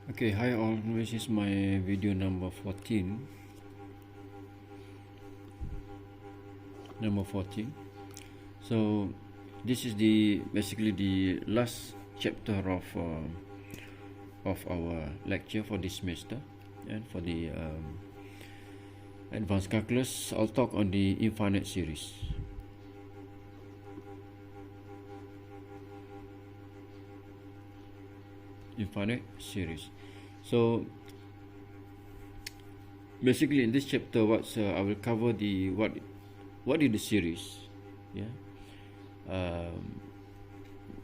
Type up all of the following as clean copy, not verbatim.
Okay, hi all, this is my video number 14. So this is basically the last chapter of our lecture for this semester, and for the advanced calculus I'll talk on the infinite series. So basically in this chapter, I will cover what is the series, yeah.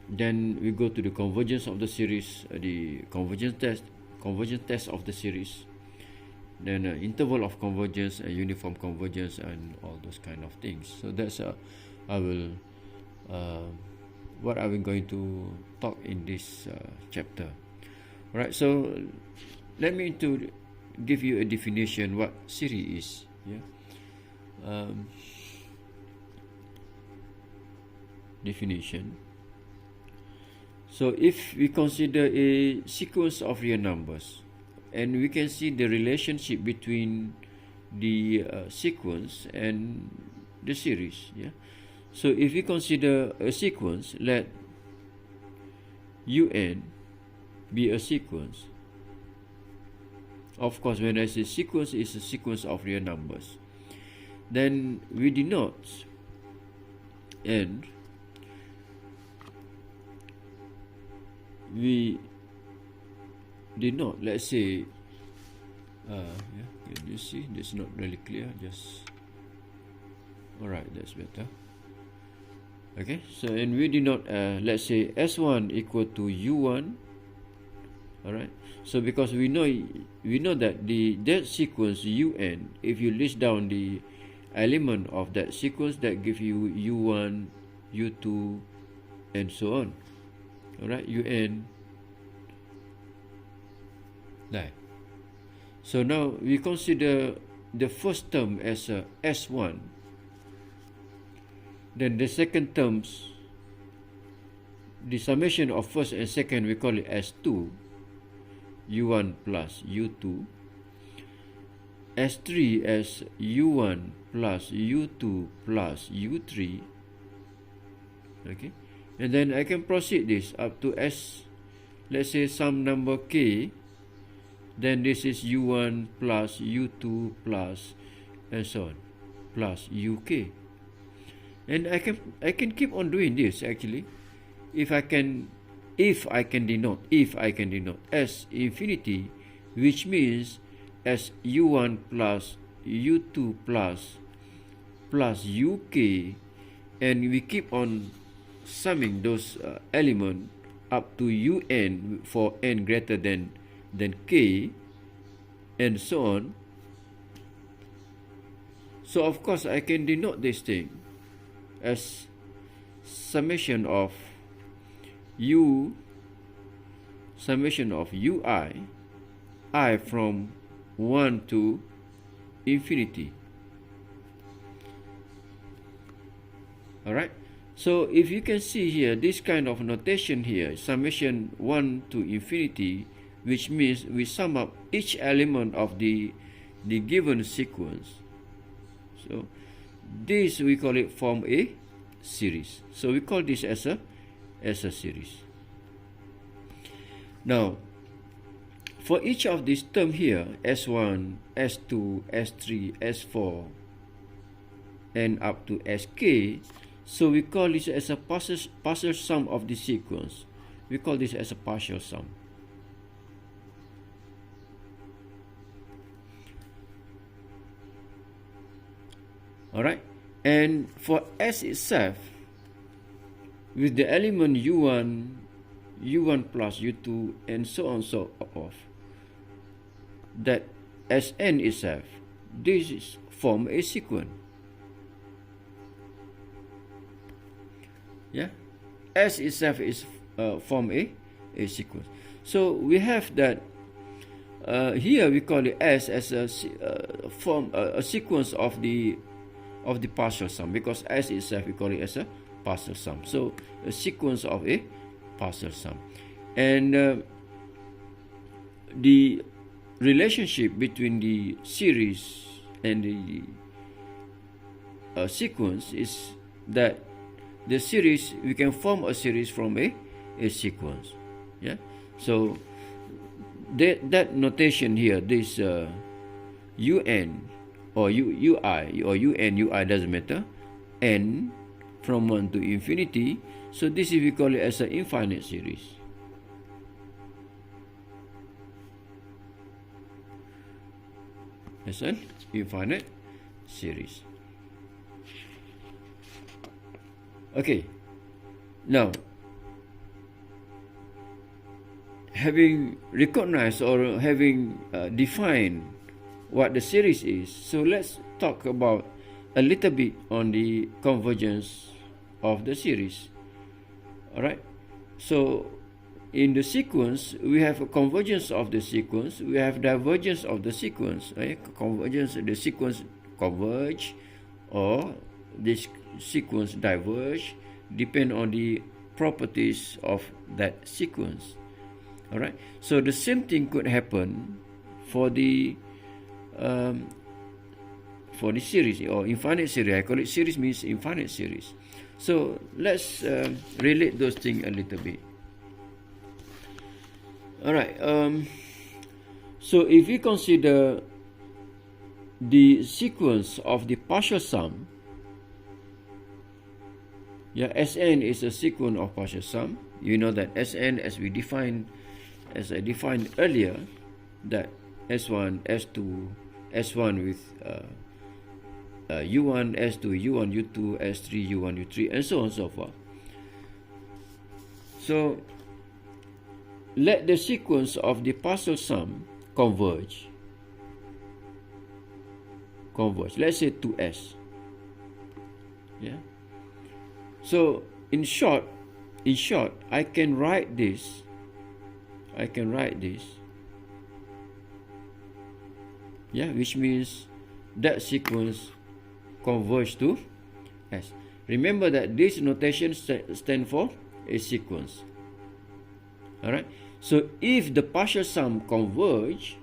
Then we go to the convergence of the series, the convergence test of the series, then interval of convergence and uniform convergence and all those kind of things. So that's what I will going to talk in this chapter. All right, so let me give you a definition what series is. Yeah. Definition. So if we consider a sequence of real numbers, and we can see the relationship between the sequence and the series, yeah. So if we consider a sequence, let un be a sequence. Of course, when I say sequence, is a sequence of real numbers. Then we denote and we denote, let's say, can you see? That's not really clear. Just alright, that's better. Okay, so and we denote, let's say S1 equal to U1. Alright, so because we know that that sequence UN, if you list down the element of that sequence, that give you U1, U2, and so on. Alright, UN. That. So now we consider the first term as a S1. Then the second terms, the summation of first and second, we call it S2. U1 plus U2, S3 as U1 plus U2 plus U3. Okay, and then I can proceed this up to S, let's say some number K, then this is U1 plus U2 plus and so on, plus UK. And I can keep on doing this actually, if I can denote S infinity, which means as U1 plus U2 plus UK, and we keep on summing those elements up to UN for n greater than K, and so on. So of course I can denote this thing as summation of ui I from 1 to infinity. Alright, so if you can see here, this kind of notation here, summation 1 to infinity, which means we sum up each element of the given sequence. So this we call it form a series. So we call this as a series. Now, for each of these terms here, S1, S2, S3, S4, and up to Sk, so we call this as a partial sum of the sequence. We call this as a partial sum. Alright, and for S itself, with the element U1 plus U2, and so on so forth, that Sn itself, this is form a sequence. Yeah, S itself is form a sequence. So we have that here we call it S as a sequence of the partial sum, because S itself we call it as a partial sum. So a sequence of a partial sum. And the relationship between the series and the sequence is that the series, we can form a series from a sequence. Yeah, so that notation here, this un or ui or ui doesn't matter, n from 1 to infinity. So this is, we call it as an infinite series. As an infinite series. Okay, now having recognized or having defined what the series is, so let's talk about a little bit on the convergence of the series. Alright, so in the sequence, we have a convergence of the sequence, we have divergence of the sequence. Right? Convergence, the sequence converge, or this sequence diverge, depend on the properties of that sequence. Alright, so the same thing could happen for the series or infinite series. I call it series means infinite series. So let's relate those things a little bit. Alright, so if we consider the sequence of the partial sum, yeah, Sn is a sequence of partial sum. You know that Sn, as I defined earlier, that S1, S2, S1 with U1, S2, U1, U2, S3, U1, U3, and so on and so forth. So let the sequence of the partial sum converge. Let's say 2S. Yeah. So in short, I can write this. Yeah, which means that sequence converge to S. Remember that this notation stands for a sequence. Alright, so if the partial sum converge,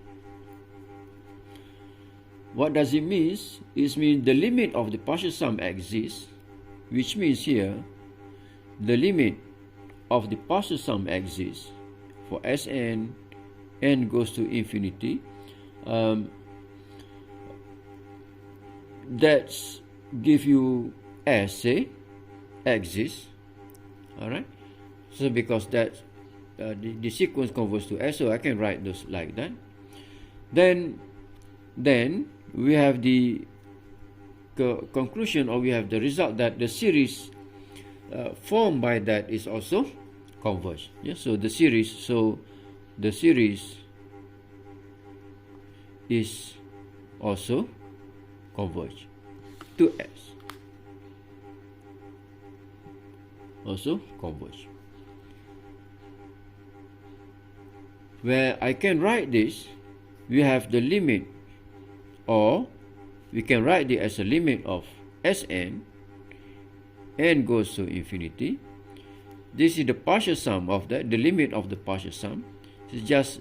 what does it mean? It means the limit of the partial sum exists, which means here the limit of the partial sum exists for Sn, n goes to infinity. That's give you S, say, exists. Alright, so because that the sequence converges to S, so I can write this like that. Then we have the conclusion, or we have the result that the series formed by that is also converged. Yeah, so the series is also converged to S. Also converge. Where I can write this, we have the limit, or we can write it as a limit of Sn, n goes to infinity. This is the partial sum of that, the limit of the partial sum. It's just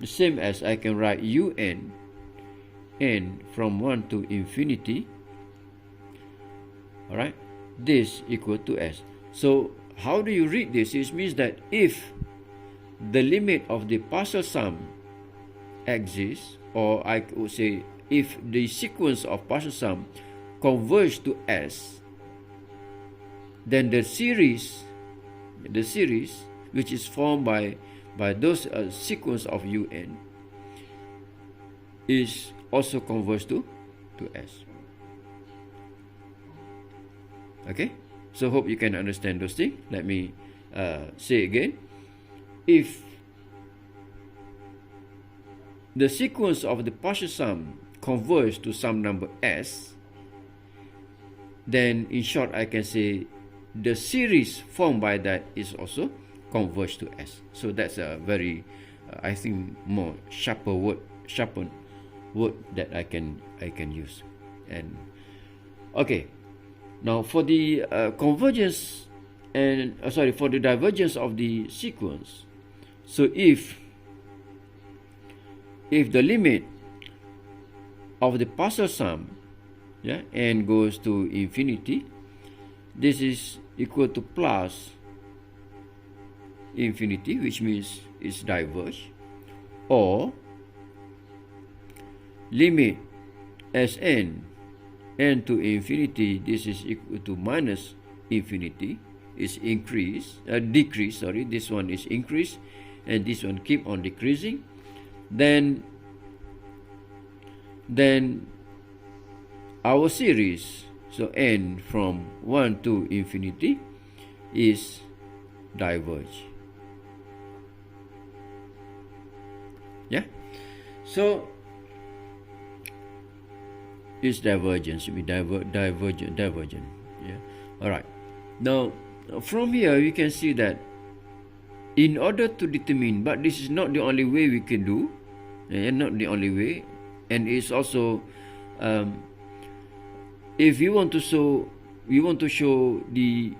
the same as I can write un, n from 1 to infinity. Alright, this equal to S. So how do you read this? It means that if the limit of the partial sum exists, or I would say if the sequence of partial sum converge to S, then the series which is formed by those sequence of un is also converged to S. Okay, so hope you can understand those things. Let me say again. If the sequence of the partial sum converge to some number S, then in short I can say the series formed by that is also converged to S. So that's a very I think more sharpened word that I can use. And okay, now for the convergence and for the divergence of the sequence. So if if the limit of the partial sum, n goes to infinity, this is equal to plus infinity, which means it's diverge, or limit Sn n to infinity, this is equal to minus infinity, is decrease, sorry, this one is increase and this one keep on decreasing, then our series, so n from 1 to infinity, is diverge. So it's divergent, should be divergent. Alright, now from here we can see that in order to determine, but this is not the only way we can do, and not the only way, and it's also if we want to show the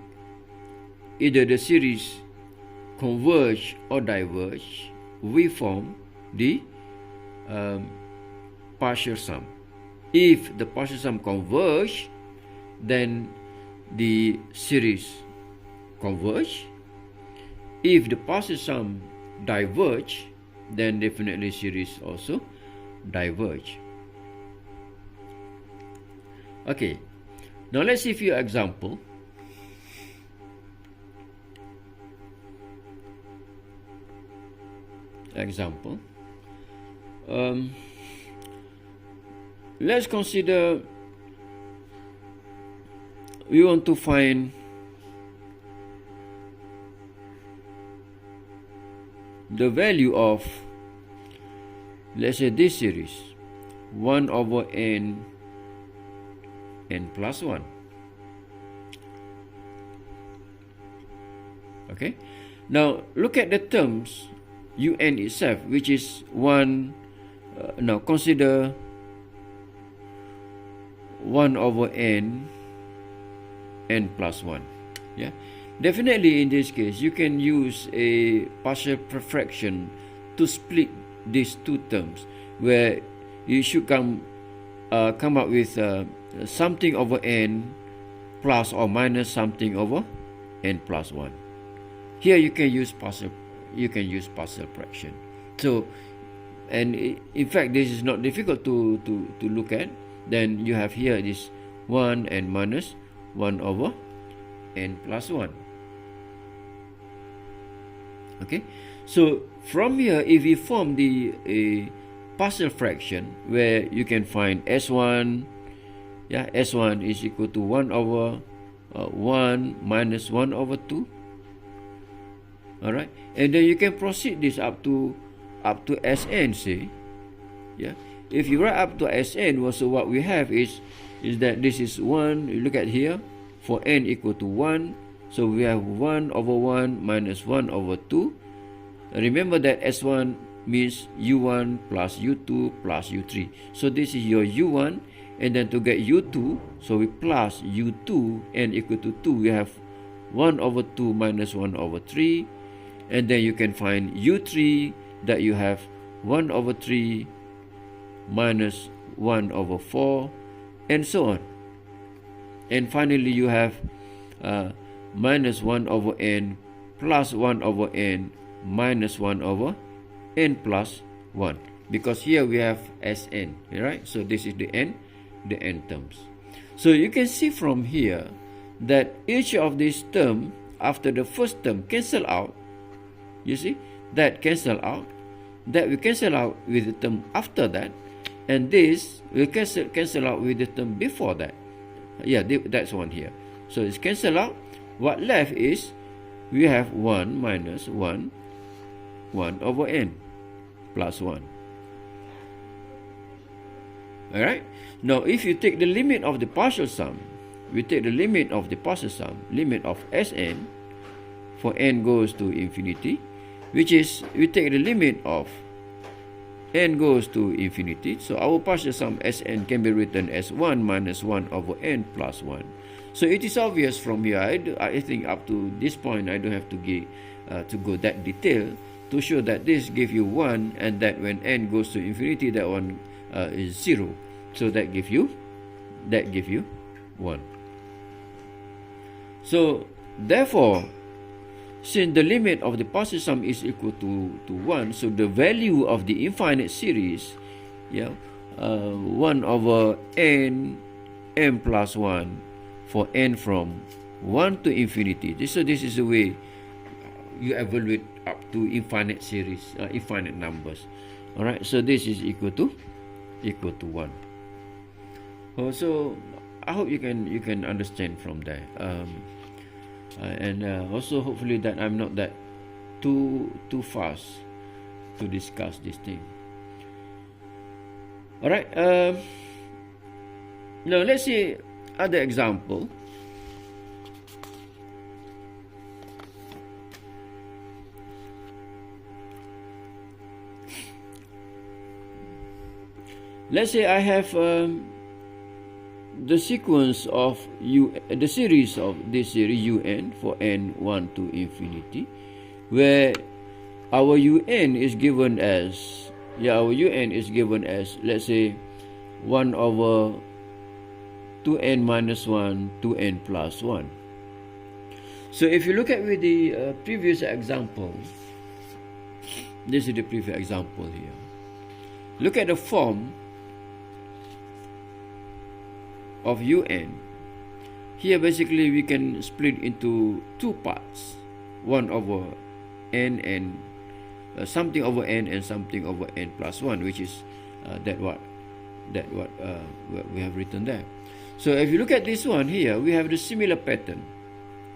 either the series converge or diverge, we form the partial sum. If the partial sum converge, then the series converge. If the partial sum diverge, then definitely series also diverge. Okay, now let's see a few example. Let's consider we want to find the value of, let's say, this series 1 over n plus 1. Okay, now look at the terms un itself, which is 1. Now consider 1 over n plus 1. Definitely in this case you can use a partial fraction to split these two terms, where you should come up with something over n plus or minus something over n plus 1. Here you can use partial fraction. So, and in fact this is not difficult to look at. Then you have here this 1 and minus 1 over n plus 1. Okay, so from here, if we form the partial fraction, where you can find S1, S1 is equal to 1 over 1 minus 1 over 2. Alright, and then you can proceed this up to Sn, say. If you write up to Sn, so what we have is that this is 1. You look at here, for n equal to 1, so we have 1 over 1 minus 1 over 2. Remember that S1 means U1 plus U2 plus U3. So this is your U1, and then to get U2, so we plus U2, n equal to 2, we have 1 over 2 minus 1 over 3, and then you can find U3, that you have 1 over 3 minus 1 over 4, and so on. And finally you have minus 1 over n plus 1 over n minus 1 over n plus 1, because here we have Sn, right? So this is the n terms. So you can see from here that each of these terms after the first term cancel out. You see that cancel out, that we cancel out with the term after that, and this will cancel out with the term before that. That's one here. So it's cancel out. What left is we have 1 minus 1 over n plus 1. Alright, now if you take the limit of the partial sum, we take the limit of the partial sum, limit of Sn for n goes to infinity, which is we take the limit of n goes to infinity. So our partial sum Sn can be written as 1 minus 1 over n plus 1. So it is obvious from here. I think up to this point I don't have to go that detail to show that this give you 1, and that when n goes to infinity, that one is 0. So that give you 1. So therefore, since the limit of the partial sum is equal to 1, so the value of the infinite series, 1 over n plus 1 for n from 1 to infinity. So this is the way you evaluate up to infinite series, infinite numbers. All right, so this is equal to 1. So I hope you can understand from there, and also hopefully that I'm not that too fast to discuss this thing. All right. Now let's see other example. Let's say I have the sequence of the series of this series un for n1 to infinity, where our un is given as let's say 1 over 2n minus 1 to n plus 1. So if you look at with the previous example, this is the previous example here. Look at the form of un. Here basically we can split into two parts, 1 over n and something over n and something over n plus 1, which is that what we have written there. So if you look at this one here, we have the similar pattern.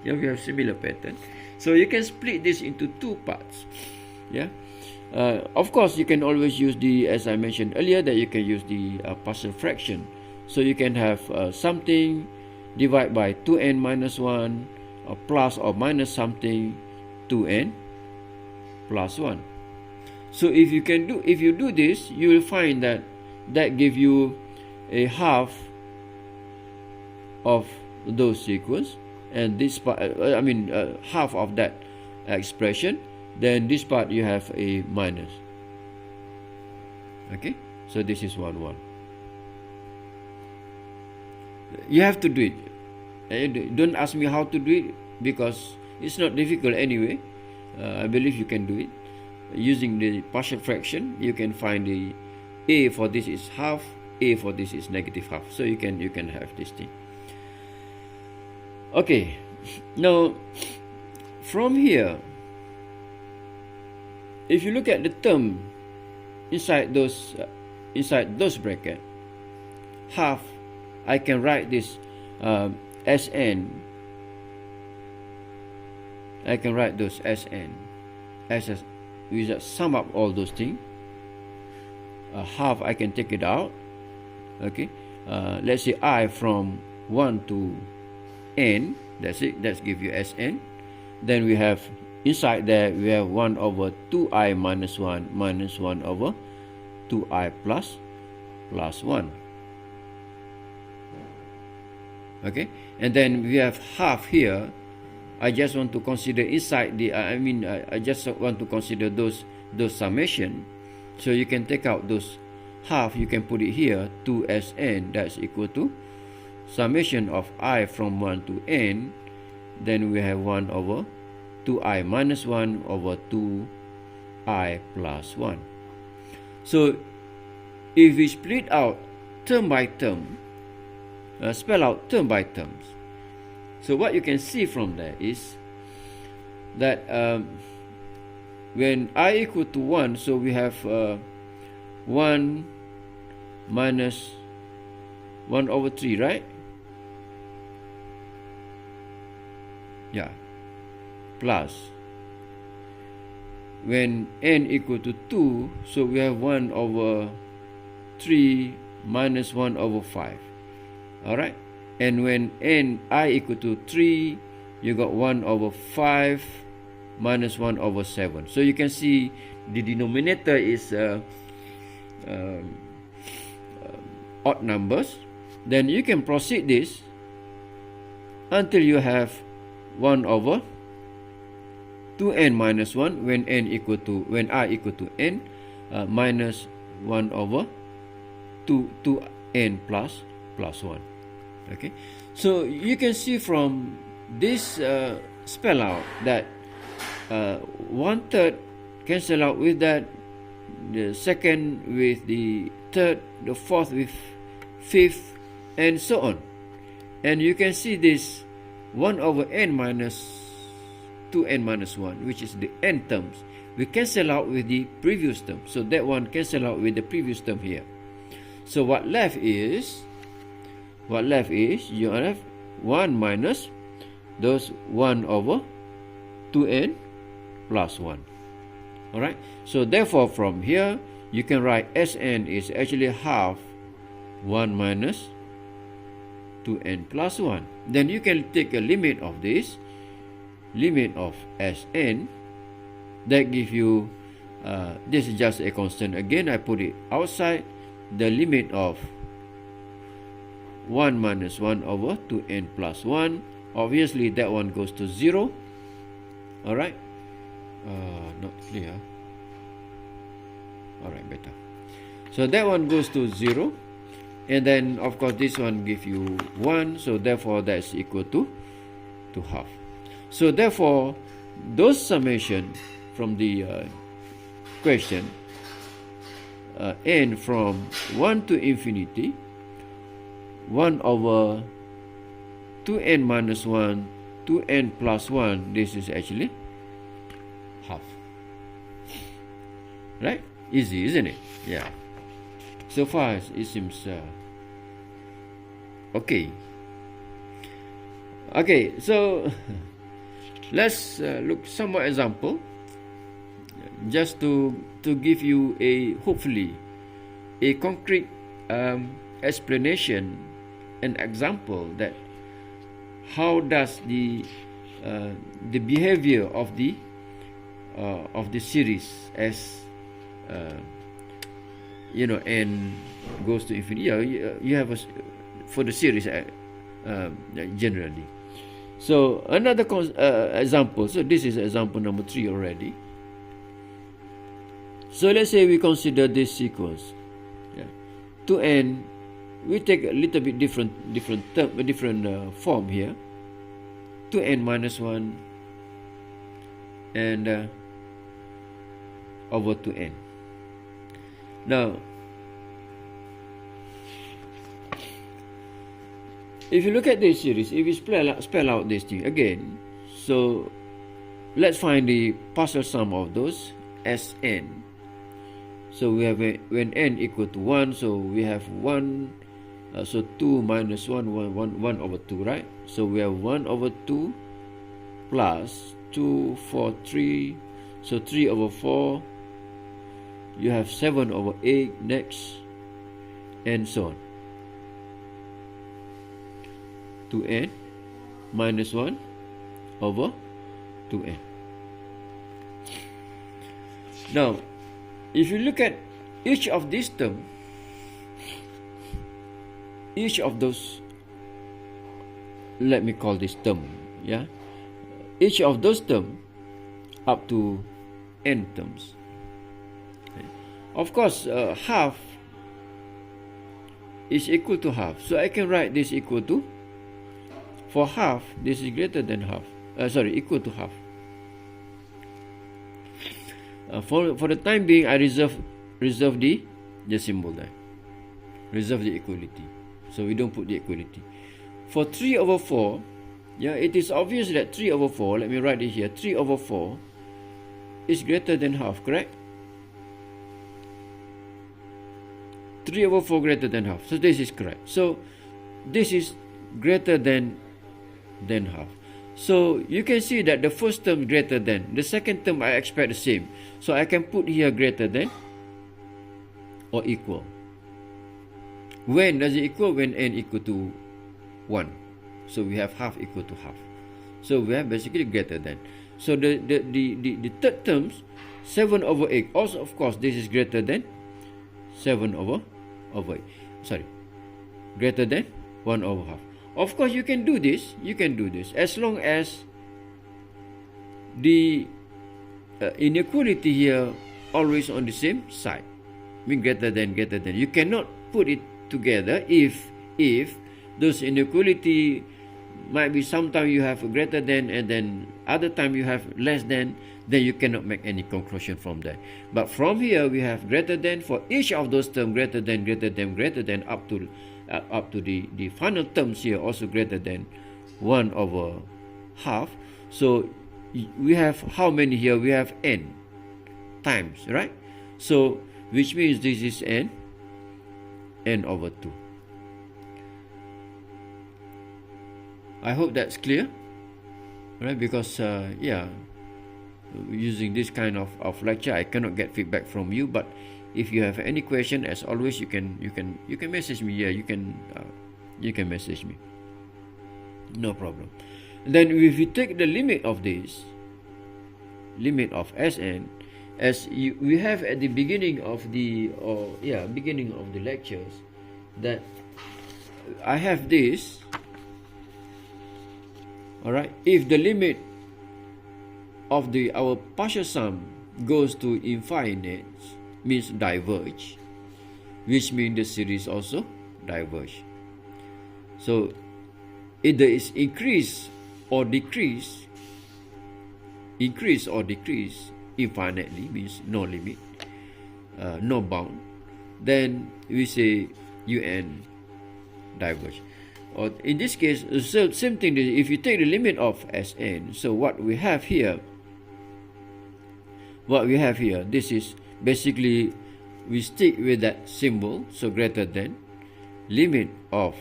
Here we have similar pattern. So you can split this into two parts. Of course you can always use the, as I mentioned earlier, that you can use the partial fraction. So you can have something divided by 2n minus 1 or plus or minus something 2n plus 1. So if you do this, you will find that give you a half of those sequence, and this part half of that expression, then this part you have a minus. Okay, so this is 1 1. You have to do it. Don't ask me how to do it, because it's not difficult anyway. I believe you can do it. Using the partial fraction, you can find the a for this is half, a for this is negative half. So you can have this thing. Okay, now from here, if you look at the term inside those bracket, half, I can write this Sn. I can write those Sn as we just sum up all those things. Half I can take it out. Okay, let's say I from 1 to n. That's it. That's give you Sn. Then we have inside there we have 1 over 2i minus 1 minus 1 over 2i plus 1. Okay, and then we have half here. I just want to consider inside the I just want to consider those summation. So you can take out those half, you can put it here, 2Sn, that's equal to summation of I from 1 to n. Then we have 1 over 2i minus 1 over 2i plus 1. So if we split out term by term, spell out term by terms. So what you can see from there is that when I equal to 1, so we have 1 minus 1 over 3, right? Yeah. Plus. When n equal to 2, so we have 1 over 3 minus 1 over 5. Alright? And when I equal to 3, you got 1 over 5 minus 1 over 7. So you can see the denominator is odd numbers. Then you can proceed this until you have 1 over 2n minus 1 when r equal to n, minus 1 over 2n plus 1. Okay, so you can see from this spell out that 1/3 cancel out with that, the second with the third, the fourth with fifth, and so on. And you can see this 1 over n minus 2n minus 1, which is the n terms, we cancel out with the previous term. So that one cancel out with the previous term here. So what left is you have 1 minus those 1 over 2n plus 1. Alright, so therefore from here you can write Sn is actually half 1 minus 2n plus 1. Then you can take a limit of this, limit of Sn, that give you, this is just a constant. Again, I put it outside the limit of 1 minus 1 over 2n plus 1. Obviously that one goes to 0. Alright, not clear. Alright, better. So that one goes to 0, and then of course this one give you 1, so therefore that's equal to half. So therefore those summation from the question, n from 1 to infinity, 1 over 2n minus 1, 2n plus 1, this is actually half. Right? Easy, isn't it? Yeah. So far it seems okay. Okay, so let's look some more example, just to give you a hopefully a concrete explanation, an example that how does the behavior of the series as n goes to infinity. You have for the series generally. So another example. So this is example number 3 already. So let's say we consider this sequence. 2n. We take a little bit different form here. 2n minus 1 and over 2n. Now, if you look at this series, if you spell out this thing again, so let's find the partial sum of those Sn. So we have when n equal to 1, so we have 1, so 2 minus 1 over 2, right? So we have 1 over 2 plus 2, 4, 3, so 3 over 4, you have 7 over 8 next, and so on. 2n minus 1 over 2n. Now, if you look at each of these terms, each of those, let me call this term, yeah, each of those terms up to n terms. Of course, half is equal to half, so I can write this equal to, for half, this is greater than half, equal to half. For the time being, I reserve the symbol there, reserve the equality, so we don't put the equality. For 3 over 4, yeah, it is obvious that 3 over 4, let me write it here, 3 over 4 is greater than half, correct? 3 over 4 greater than half, so this is correct. So this is greater than half. So you can see that the first term greater than, the second term I expect the same. So I can put here greater than or equal. When does it equal? When n equal to 1. So we have half equal to half. So we have basically greater than. So the third terms, 7 over 8. Also, of course, this is greater than 7 over 8. Sorry, greater than 1 over half. Of course, you can do this. As long as the inequality here always on the same side, mean greater than. You cannot put it together if those inequality might be sometimes you have greater than and then other time you have less than, then you cannot make any conclusion from that. But from here we have greater than for each of those terms, greater than up to the final terms here also greater than 1/2. So we have how many here? We have n times, right? So which means this is n/2. I hope that's clear, right? Because using this kind of lecture, I cannot get feedback from you. But if you have any question, as always, you can message me. Yeah, you can message me. No problem. And then if you take the limit of this, limit of Sn, as we have at the beginning of the lectures, that I have this. Alright, if the limit of our partial sum goes to infinite, means diverge, which means the series also diverge. So either is increase or decrease infinitely, means no limit, no bound, then we say un diverge. Or in this case, so same thing, if you take the limit of Sn, so what we have here, this is basically, we stick with that symbol, so greater than, limit of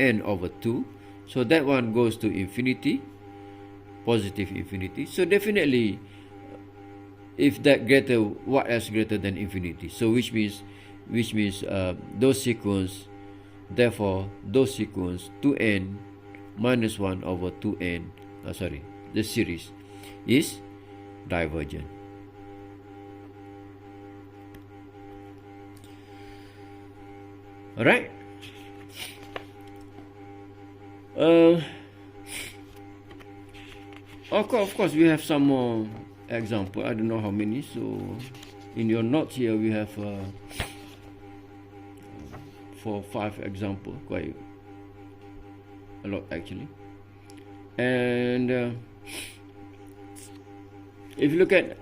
n/2, so that one goes to infinity, positive infinity. So definitely, if that greater, what else greater than infinity? So which means those sequence, therefore those sequence 2n minus 1/2n, the series is divergent. Alright. Of course we have some more example. I don't know how many. So in your notes here we have 4 or 5 example, quite a lot actually. And if you look at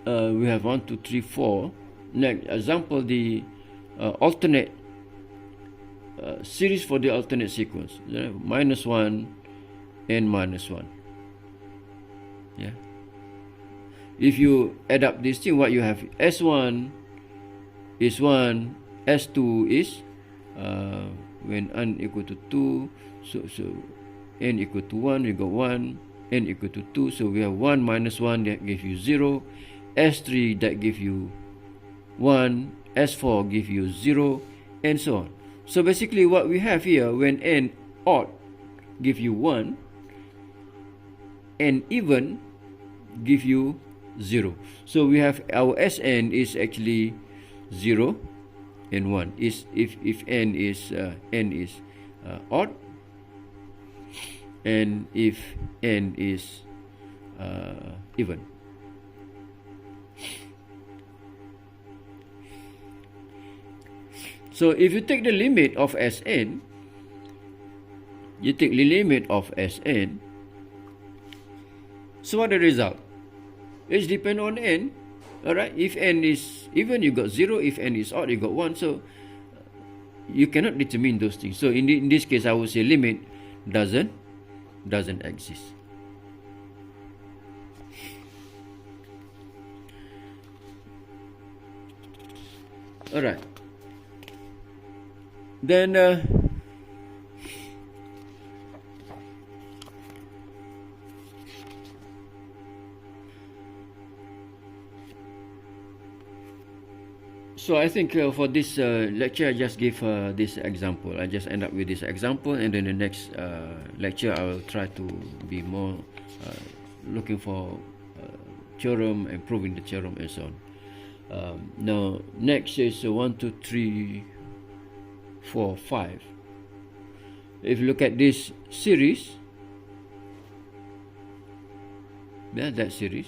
we have 1, 2, 3, 4. Next example, the alternate series for the alternate sequence, -1 and -1. Yeah. If you add up this thing, what you have, S1 is 1, S2 is when n equal to 2, so n equal to 1, you got 1, n equal to 2, so we have 1 minus 1, that gives you 0, S3 that gives you 1, S4 gives you 0, and so on. So basically what we have here, when n odd give you 1, n even give you 0. So we have our Sn is actually 0 and 1. Is if n is odd, and if n is even. So if you take the limit of Sn, so what the result? It depends on n. Alright, if n is even, you got 0. If n is odd, you got 1. So you cannot determine those things. So in this case, I would say limit doesn't exist. Alright. Then so I think for this lecture, I just give this example. I just end up with this example, and then the next lecture I will try to be more looking for theorem and proving the theorem and so on. Now next is 1, 2, 3, 4, 5. If you look at this series, yeah, that series.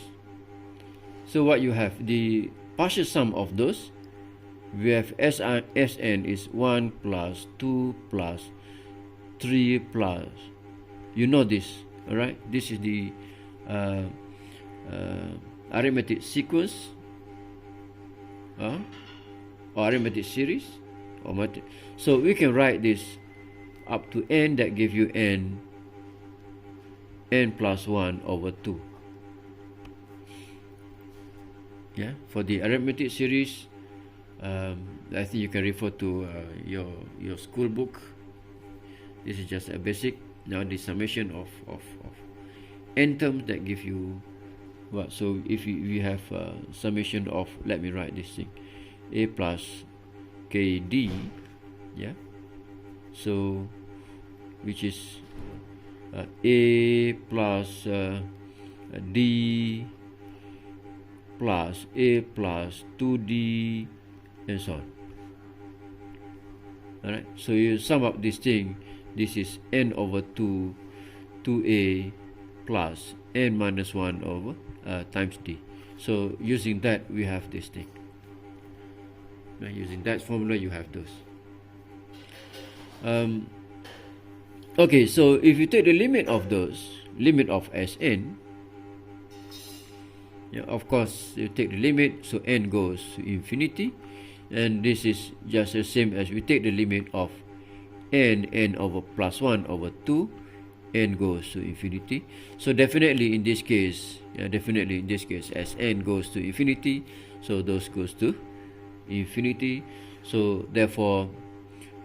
So what you have, the partial sum of those, we have Sn is 1 plus 2 plus 3 plus, you know this, alright? This is the arithmetic sequence or arithmetic series, so we can write this up to n, that give you n plus 1 over 2. Yeah, for the arithmetic series, I think you can refer to your school book. This is just a basic. Now the summation of n terms, that give you what? So if you have summation of, let me write this thing, a plus kd, yeah, so which is a plus d plus a plus 2d and so on. Alright, so you sum up this thing. This is n over 2 2a plus n minus 1 over times d. So using that, we have this thing. Using that formula, you have those. Okay, so if you take the limit of those, limit of Sn, yeah, of course you take the limit, so n goes to infinity, and this is just the same as we take the limit of n over plus 1 over 2, n goes to infinity. So definitely in this case, as n goes to infinity, so those goes to infinity, so therefore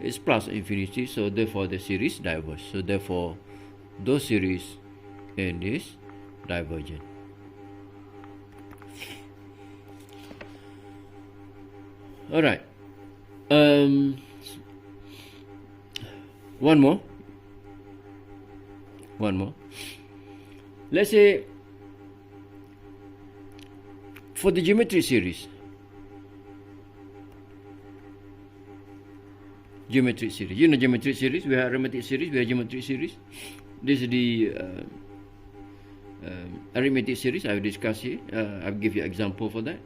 it's plus infinity, so therefore the series diverge. So therefore those series n is divergent. Alright, one more. Let's say for the geometry series, you know geometry series, we have arithmetic series, we have geometry series. This is the arithmetic series I will discuss here. I'll give you an example for that.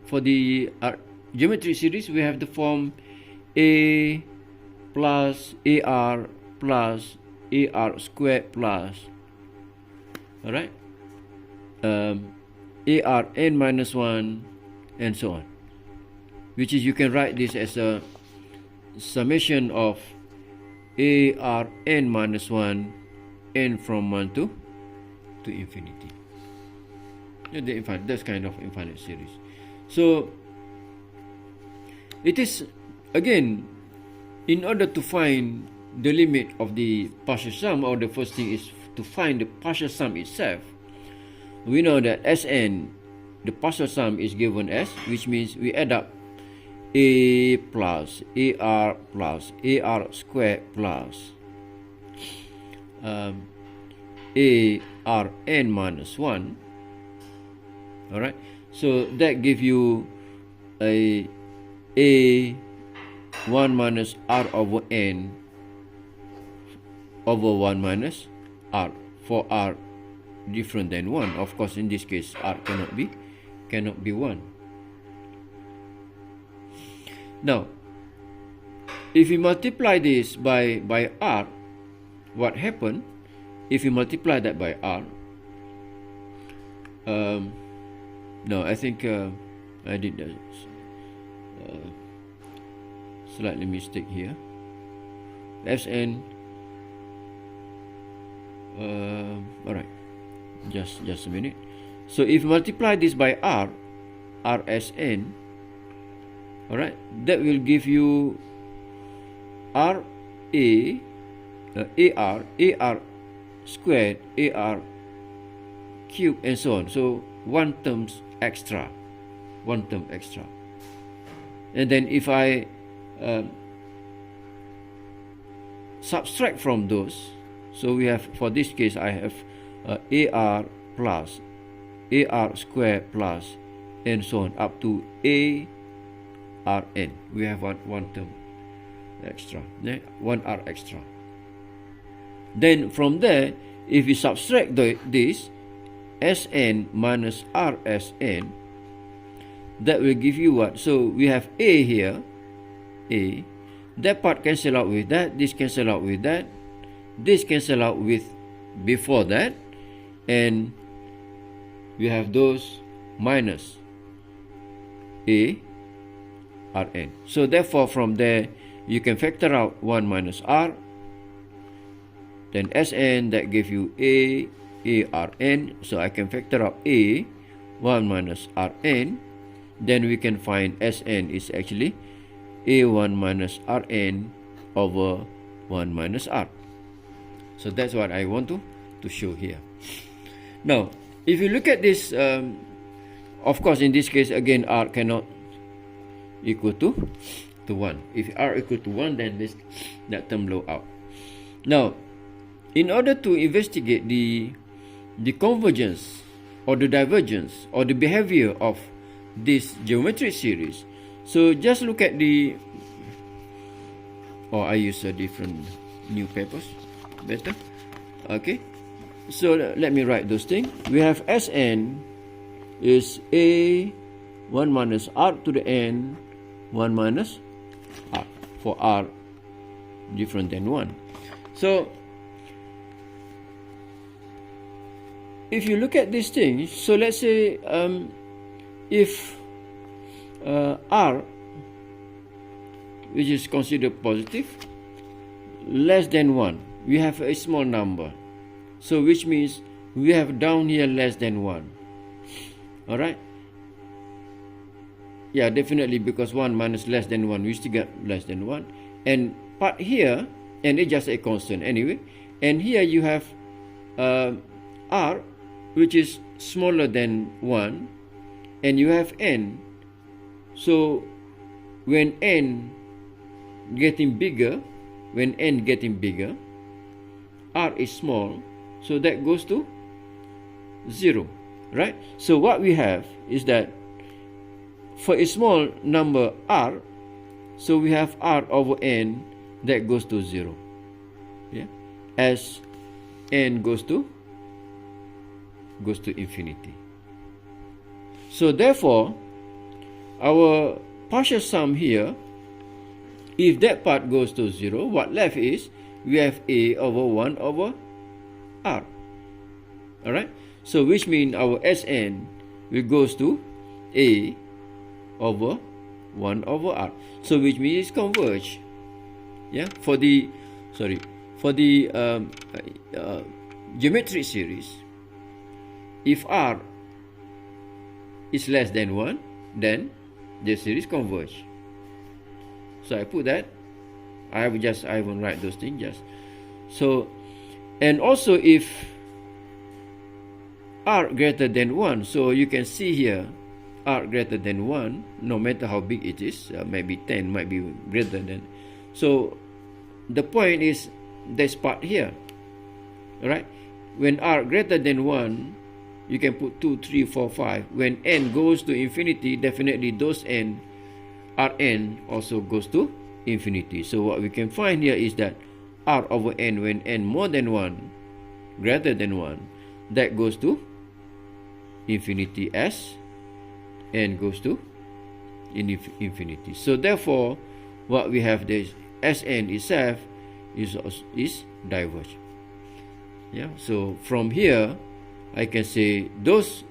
For the geometry series, we have the form a plus ar plus ar squared plus, alright, ar n minus 1 and so on, which is, you can write this as a summation of ar n minus 1 n from 1 to infinity. The infinite, that's kind of infinite series. So it is, again, in order to find the limit of the partial sum, or the first thing is to find the partial sum itself. We know that Sn, the partial sum, is given as, which means we add up a plus ar squared plus ar n minus 1. Alright, so that gives you a 1 minus r over n over 1 minus r, for r different than 1. Of course, in this case, r cannot be 1. Now, if you multiply this by r, what happened? If you multiply that by r, no, I think I did that. Slightly mistake here. Sn. Alright, just a minute. So if you multiply this by r, rsn, alright, that will give you ar squared, ar cubed, and so on. So one term extra. And then if I subtract from those, so we have, for this case, I have ar plus ar squared plus and so on up to arn. We have one term extra, 1 r extra. Then from there, if we subtract this, Sn minus Rsn, that will give you what? So we have A here, A, that part cancel out with that, this cancel out with that, this cancel out with before that, and we have those minus A Rn. So therefore from there you can factor out 1 minus R, then Sn, that give you A Rn. So I can factor out A 1 minus Rn, then we can find Sn is actually A1 minus Rn over 1 minus R. So that's what I want to show here. Now if you look at this, of course in this case again R cannot equal to 1. If R equal to 1, then that term blow out. Now in order to investigate the convergence or the divergence or the behavior of this geometric series, so just look at the, or I use a different new papers better. Okay, so let me write those things. We have Sn is A 1 minus R to the n 1 minus R, for R different than 1. So if you look at these things, so let's say if R, which is considered positive, less than 1, we have a small number, so which means we have down here less than 1. Alright, yeah, definitely, because 1 minus less than 1, we still get less than 1, and part here, and it's just a constant anyway, and here you have R, which is smaller than 1, and you have n. So when n getting bigger, R is small, so that goes to 0, right? So what we have is that for a small number R, so we have R over n, that goes to 0, yeah, as n goes to infinity. So therefore our partial sum here, if that part goes to 0, what left is we have A over 1 over R. Alright, so which means our Sn will goes to A over 1 over R. So which means it's converge. Yeah, for the geometric series, if R is less than 1, then the series converge. So I put that. I won't write those things just. So, and also if R greater than 1, so you can see here R greater than 1, no matter how big it is, maybe 10, might be greater than. So the point is this part here, alright? When R greater than 1, you can put 2, 3, 4, 5. When n goes to infinity, definitely those n, Rn also goes to infinity. So what we can find here is that R over n, when n more than 1, greater than 1, that goes to infinity as n goes to infinity. So therefore, what we have there is Sn itself is divergent. Yeah. So from here, I can say those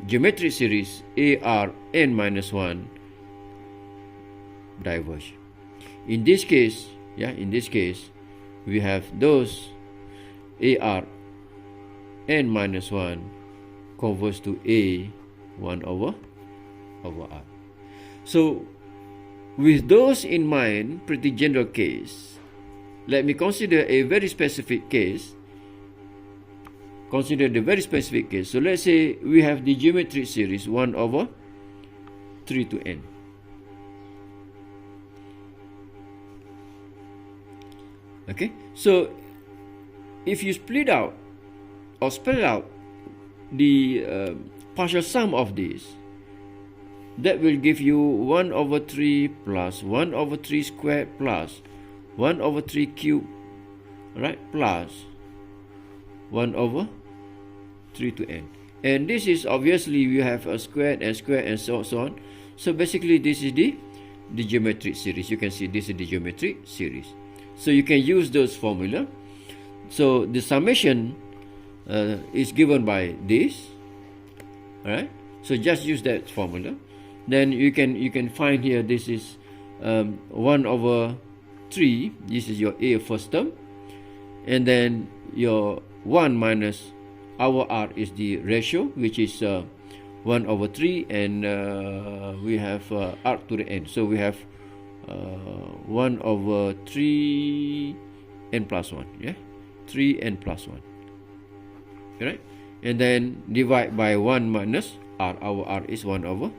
geometric series AR n minus 1 diverge. In this case, we have those AR n minus 1 converge to A 1 over R. So with those in mind, pretty general case, let me consider a very specific case. Consider the very specific case. So let's say we have the geometric series 1 over 3 to n. Okay, so if you split out or spell out the partial sum of this, that will give you 1 over 3 plus 1 over 3 squared plus 1 over 3 cubed, right, plus 1 over 3 to n. And this is obviously we have a squared and so on. So basically this is the geometric series. You can see this is the geometric series. So you can use those formula. So the summation is given by this. Alright. So just use that formula. Then you can find here this is 1 over 3. This is your A first term. And then your 1 minus our R is the ratio, which is 1 over 3, and we have R to the n. So we have 1 over 3 n plus 1. Yeah, 3 n plus 1. Right? And then divide by 1 minus R. Our R is 1 over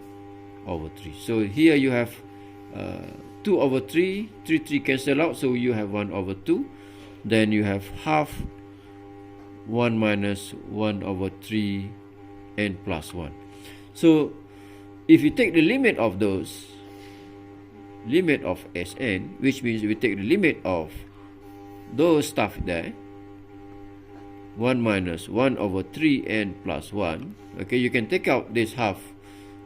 3. So here you have 2 over 3. 3 cancel out, so you have 1 over 2. Then you have half 1 minus 1 over 3 n plus 1. So if you take the limit of those, limit of Sn, which means we take the limit of those stuff there, 1 minus 1 over 3 n plus 1. Okay, you can take out this half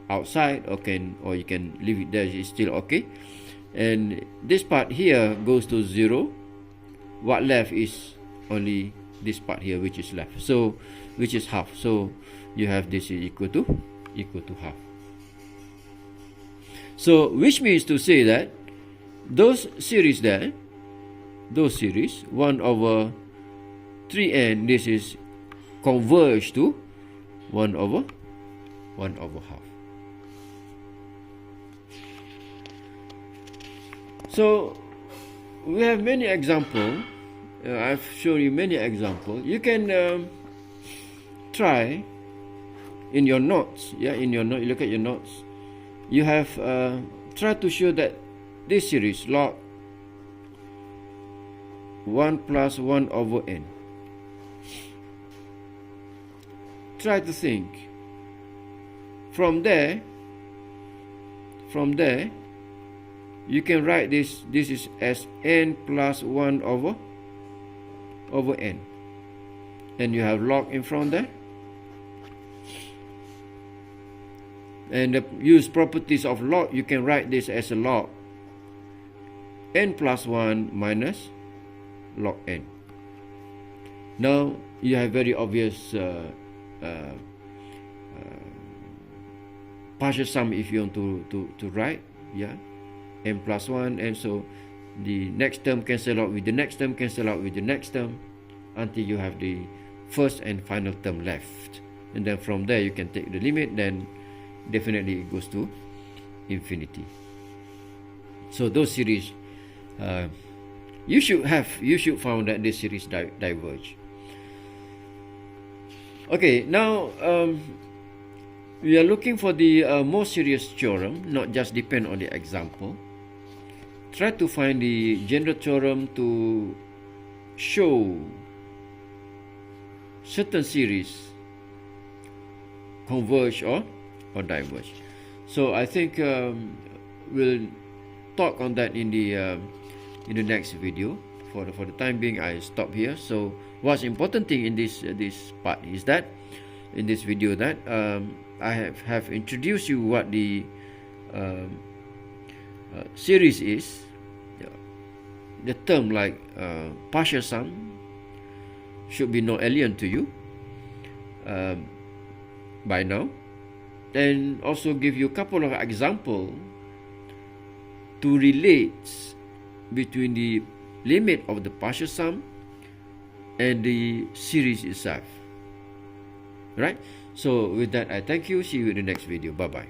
outside, or you can leave it there, it's still okay. And this part here goes to 0. What left is only this part here, which is left, so which is half. So you have this is equal to half. So which means to say that those series there, those series 1 over 3n, this is converge to 1 over half. So we have many examples. I've shown you many examples. You can try in your notes. Yeah, in your note, you look at your notes. You have try to show that this series log 1 plus 1 over n. Try to think. From there, you can write this is as n plus 1 over n, and you have log in front there, and use properties of log. You can write this as a log n plus 1 minus log n. Now you have very obvious partial sum if you want to write. Yeah, n plus 1, and so the next term cancel out with the next term, cancel out with the next term, until you have the first and final term left. And then from there you can take the limit, then definitely it goes to infinity. So those series, you should found that this series diverge. Okay, now we are looking for the more serious theorem, not just depend on the example. Try to find the general theorem to show certain series converge or diverge. So I think we'll talk on that in the next video. For the time being, I stop here. So what's important thing in this part is that in this video that I have introduced you what the series is. The term like partial sum should be no alien to you by now, and also give you a couple of examples to relate between the limit of the partial sum and the series itself. Right? So with that, I thank you. See you in the next video. Bye bye.